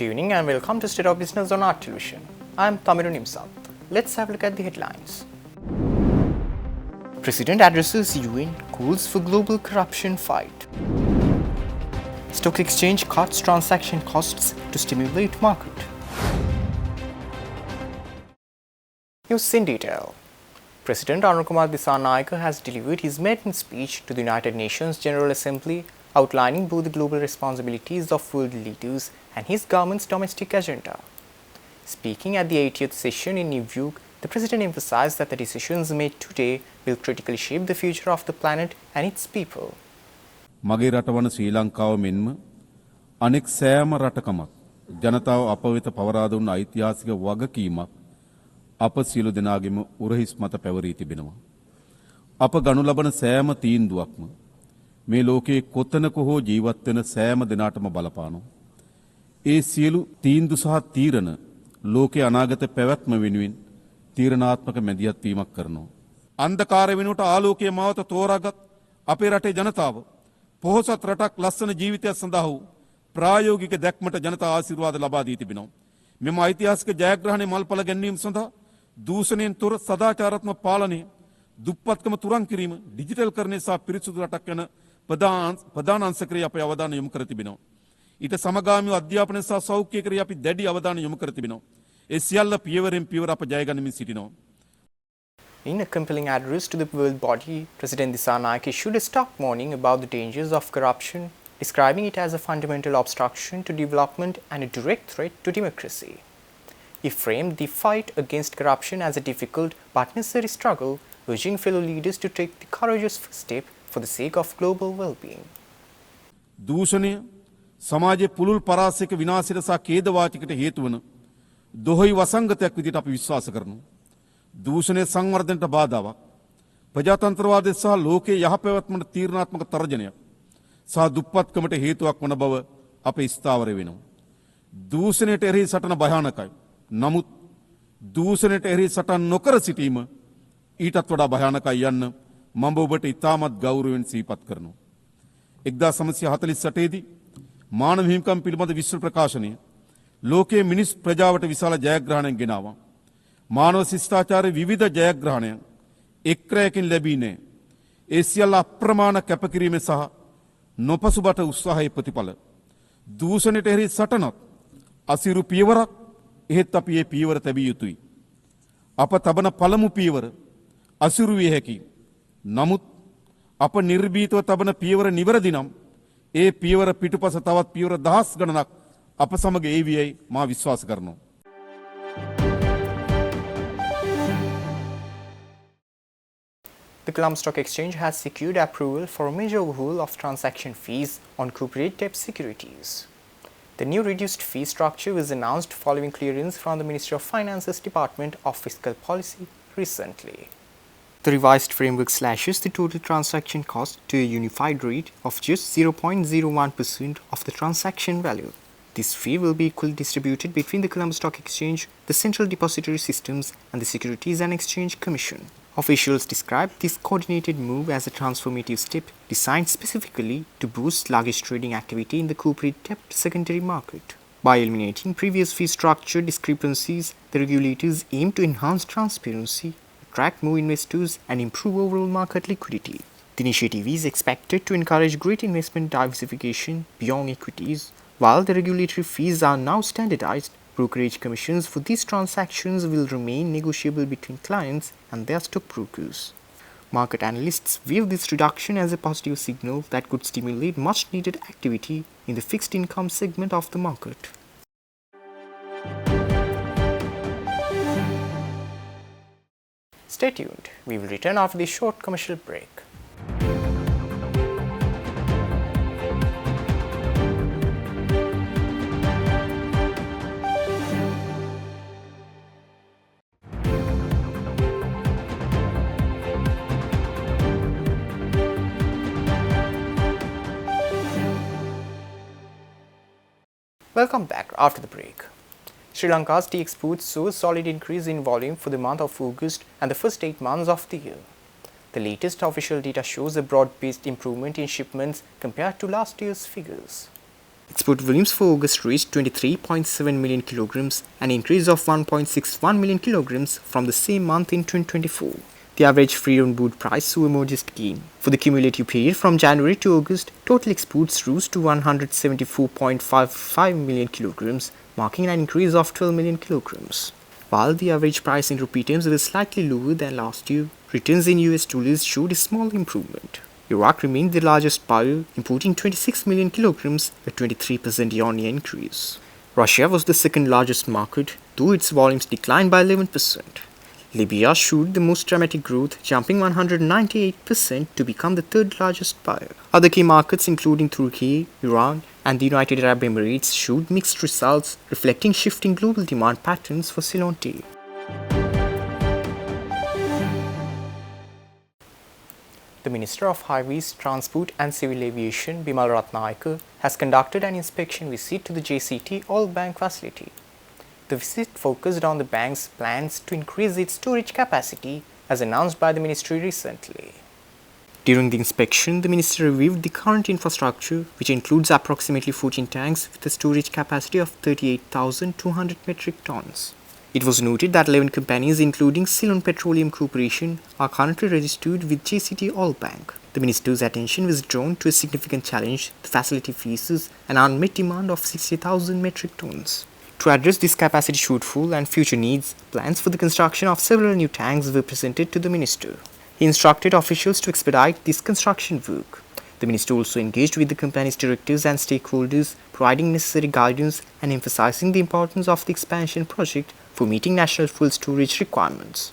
Good evening and welcome to State of Business on Art Television. I am Tamiru Nimsal. Let's have a look at the headlines. President addresses UN, calls for global corruption fight. Stock exchange cuts transaction costs to stimulate market. News in detail. President Anukumar Dissanayake has delivered his maiden speech to the United Nations General Assembly, outlining both the global responsibilities of world leaders and his government's domestic agenda. Speaking at the 80th session in New York, the President emphasized that the decisions made today will critically shape the future of the planet and its people. මගේ රට වන ශ්‍රී ලංකාව මෙන්ම අනෙක් සෑම රටකමත් ජනතාව අප වෙත පවරා දුන්න ඓතිහාසික වගකීමක් අප සියලු දෙනාගේම උරහිස් මත පැවරී තිබෙනවා. අප ගනු ලබන සෑම තීන්දුවක්ම මේ ලෝකයේ කොතනක හෝ ජීවත් වෙන සෑම දෙනාටම බලපානවා. ඒ සියලු තීන්දුව සහ තීරණ ලෝකයේ අනාගත පැවැත්ම වෙනුවෙන් තීරණාත්මක මැදිහත් වීමක් කරනවා. අන්ධකාර වෙනුවට ආලෝකයේ මාවත තෝරාගත් අපේ රටේ ජනතාව පොහොසත් රටක් ලස්සන ජීවිතයක් සඳහා වූ ප්‍රායෝගික දැක්මට ජනතා ආශිර්වාද ලබා දී තිබෙනවා. මෙම ඓතිහාසික ජයග්‍රහණය මල්පල ගැන්වීම සඳහා දූෂණයෙන් තොර සදාචාරාත්මක පාලනය, දුප්පත්කම තුරන් කිරීම, ඩිජිටල්කරණය සහ පිරිසුදු රටක් යන ප්‍රධාන අංශ ක්‍රියා අපේ අවධානය යොමු කර තිබෙනවා. ඊට සමගාමීව අධ්‍යාපනය සහ සෞඛ්‍ය ක්‍රියා අපි දැඩි අවධානය යොමු කර තිබෙනවා. ඒ සියල්ල පියවරෙන් පියවර අප ජය ගනිමින් සිටිනවා. In a compelling address to the world body, President Dissanayake issued a stark warning about the dangers of corruption, describing it as a fundamental obstruction to development and a direct threat to democracy. He framed the fight against corruption as a difficult but necessary struggle, urging fellow leaders to take the courageous first step for the sake of global well-being. දූෂණය සමාජයේ පුළුල් පරාසයක විනාශයට සහ ඛේදවාචකයට හේතු වන දොහොයි වසංගතයක් විදිහට අපි විශ්වාස කරනවා. දූෂණය සංවර්ධනයට බාධාවක්, ප්‍රජාතන්ත්‍රවාදය සහ ලෝකයේ යහපැවැත්මට තීරණාත්මක තර්ජනයක් සහ දුප්පත්කමට හේතුවක් වන බව අපේ ස්ථාවර වෙනවා. දූෂණයට එරෙහි සටන භයානකයි. නමුත් දූෂණයට එරෙහි සටන් නොකර සිටීම ඊටත් වඩා භයානකයි යන්න මම ඔබට ඉතාමත් ගෞරවයෙන් සිහිපත් කරනවා. 1948 දී මානව හිමිකම් පිළිබඳ විශ්ව ප්‍රකාශනය ලෝකයේ මිනිස් ප්‍රජාවට විශාල ජයග්‍රහණයක් ගෙනාවා. මානව ශිෂ්ටාචාරයේ විවිධ ජයග්‍රහණයන් එක් රැයකින් ලැබී නැහැ. ඒ සියල්ල අප්‍රමාණ කැපකිරීම සහ නොපසුබට උත්සාහයේ ප්‍රතිඵල. දූෂණයට එරෙහි සටනක් අසිරු පියවරක්, එහෙත් අපි මේ පියවර තැබිය යුතුයි. අප තබන පළමු පියවර අසිරු විය හැකියි. නමුත් අප නිර්භීතව තබන පියවර නිවැරදි නම් ඒ පියවර පිටුපස තවත් පියවර දහස් ගණනක් අප සමග ඒවියයි මා විශ්වාස කරනවා. The Colombo Stock Exchange has secured approval for a major overhaul of transaction fees on corporate debt securities. The new reduced fee structure was announced following clearance from the Ministry of Finance's Department of Fiscal Policy recently. The revised framework slashes the total transaction cost to a unified rate of just 0.01% of the transaction value. This fee will be equally distributed between the Colombo Stock Exchange, the Central Depository Systems, and the Securities and Exchange Commission. Officials described this coordinated move as a transformative step designed specifically to boost sluggish trading activity in the corporate debt secondary market. By eliminating previous fee structure discrepancies, the regulators aim to enhance transparency, attract more investors, and improve overall market liquidity. The initiative is expected to encourage great investment diversification beyond equities. While the regulatory fees are now standardized, brokerage commissions for these transactions will remain negotiable between clients and their stockbrokers. Market analysts view this reduction as a positive signal that could stimulate much needed activity in the fixed income segment of the market. Stay tuned. We will return after this short commercial break. Welcome back after the break. Sri Lanka's tea exports saw a solid increase in volume for the month of August and the first 8 months of the year. The latest official data shows a broad-based improvement in shipments compared to last year's figures. Export volumes for August reached 23.7 million kilograms, an increase of 1.61 million kilograms from the same month in 2024. The average free-on-board price saw a modest gain. For the cumulative period from January to August, total exports rose to 174.55 million kilograms, marking an increase of 12 million kilograms. While the average price in rupee terms was slightly lower than last year, returns in US dollars showed a small improvement. Iraq remained the largest buyer, importing 26 million kilograms, a 23% year-on-year increase. Russia was the second largest market, though its volumes declined by 11%. Libya showed the most dramatic growth, jumping 198% to become the third largest buyer. Other key markets including Turkey, Iran, and the United Arab Emirates showed mixed results, reflecting shifting global demand patterns for Ceylon tea. The Minister of Highways, Transport and Civil Aviation, Bimal Ratnayake, has conducted an inspection visit to the JCT All Bank facility. The visit focused on the bank's plans to increase its storage capacity, as announced by the ministry recently. During the inspection, the minister reviewed the current infrastructure, which includes approximately 14 tanks with a storage capacity of 38,200 metric tons. It was noted that 11 companies, including Ceylon Petroleum Corporation, are currently registered with JCT All Bank. The minister's attention was drawn to a significant challenge the facility faces, an unmet demand of 60,000 metric tons. To address this capacity shortfall and future needs, plans for the construction of several new tanks were presented to the minister. He instructed officials to expedite this construction work. The minister also engaged with the company's directors and stakeholders, providing necessary guidance and emphasizing the importance of the expansion project for meeting national fuel storage requirements.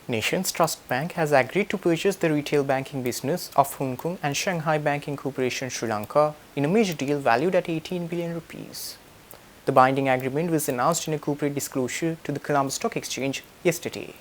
Nations Trust Bank has agreed to purchase the retail banking business of Hong Kong and Shanghai Banking Corporation Sri Lanka in a major deal valued at 18 billion rupees. The binding agreement was announced in a corporate disclosure to the Colombo Stock Exchange yesterday.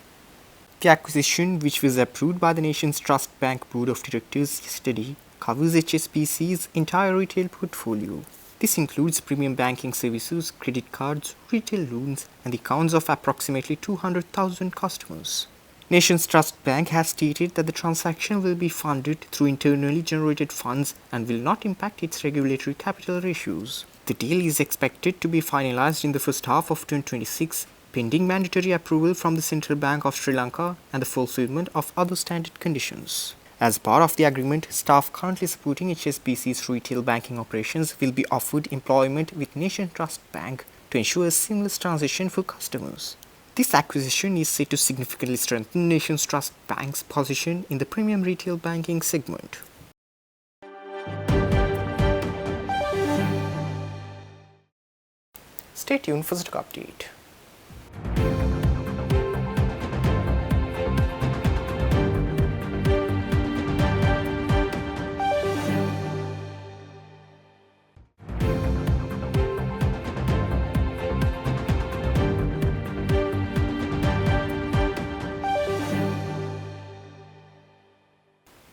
The acquisition, which was approved by the Nations Trust Bank Board of Directors yesterday, covers HSBC's entire retail portfolio. This includes premium banking services, credit cards, retail loans, and the accounts of approximately 200,000 customers. Nations Trust Bank has stated that the transaction will be funded through internally generated funds and will not impact its regulatory capital ratios. The deal is expected to be finalized in the first half of 2026, pending mandatory approval from the Central Bank of Sri Lanka and the fulfillment of other standard conditions. As part of the agreement, staff currently supporting HSBC's retail banking operations will be offered employment with Nations Trust Bank to ensure a seamless transition for customers. This acquisition is set to significantly strengthen Nations Trust Bank's position in the premium retail banking segment. Stay tuned for stock update.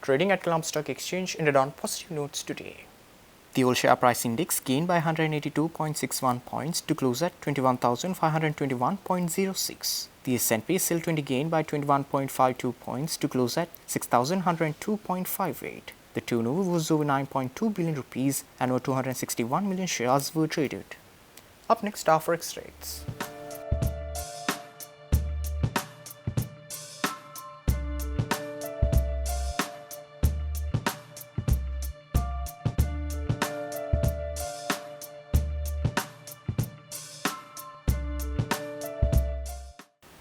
Trading at Colombo Stock Exchange ended on positive notes today. The all share price index gained by 182.61 points to close at 21,521.06. The S&P SL 20 gained by 21.52 points to close at 6,102.58. The turnover was over 9.2 billion rupees and over 261 million shares were traded. Up next are forex rates.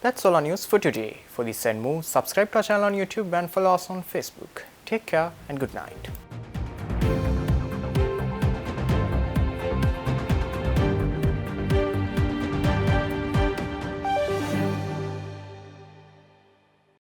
That's all our news for today. For this and more, subscribe to our channel on YouTube and follow us on Facebook. Take care and good night.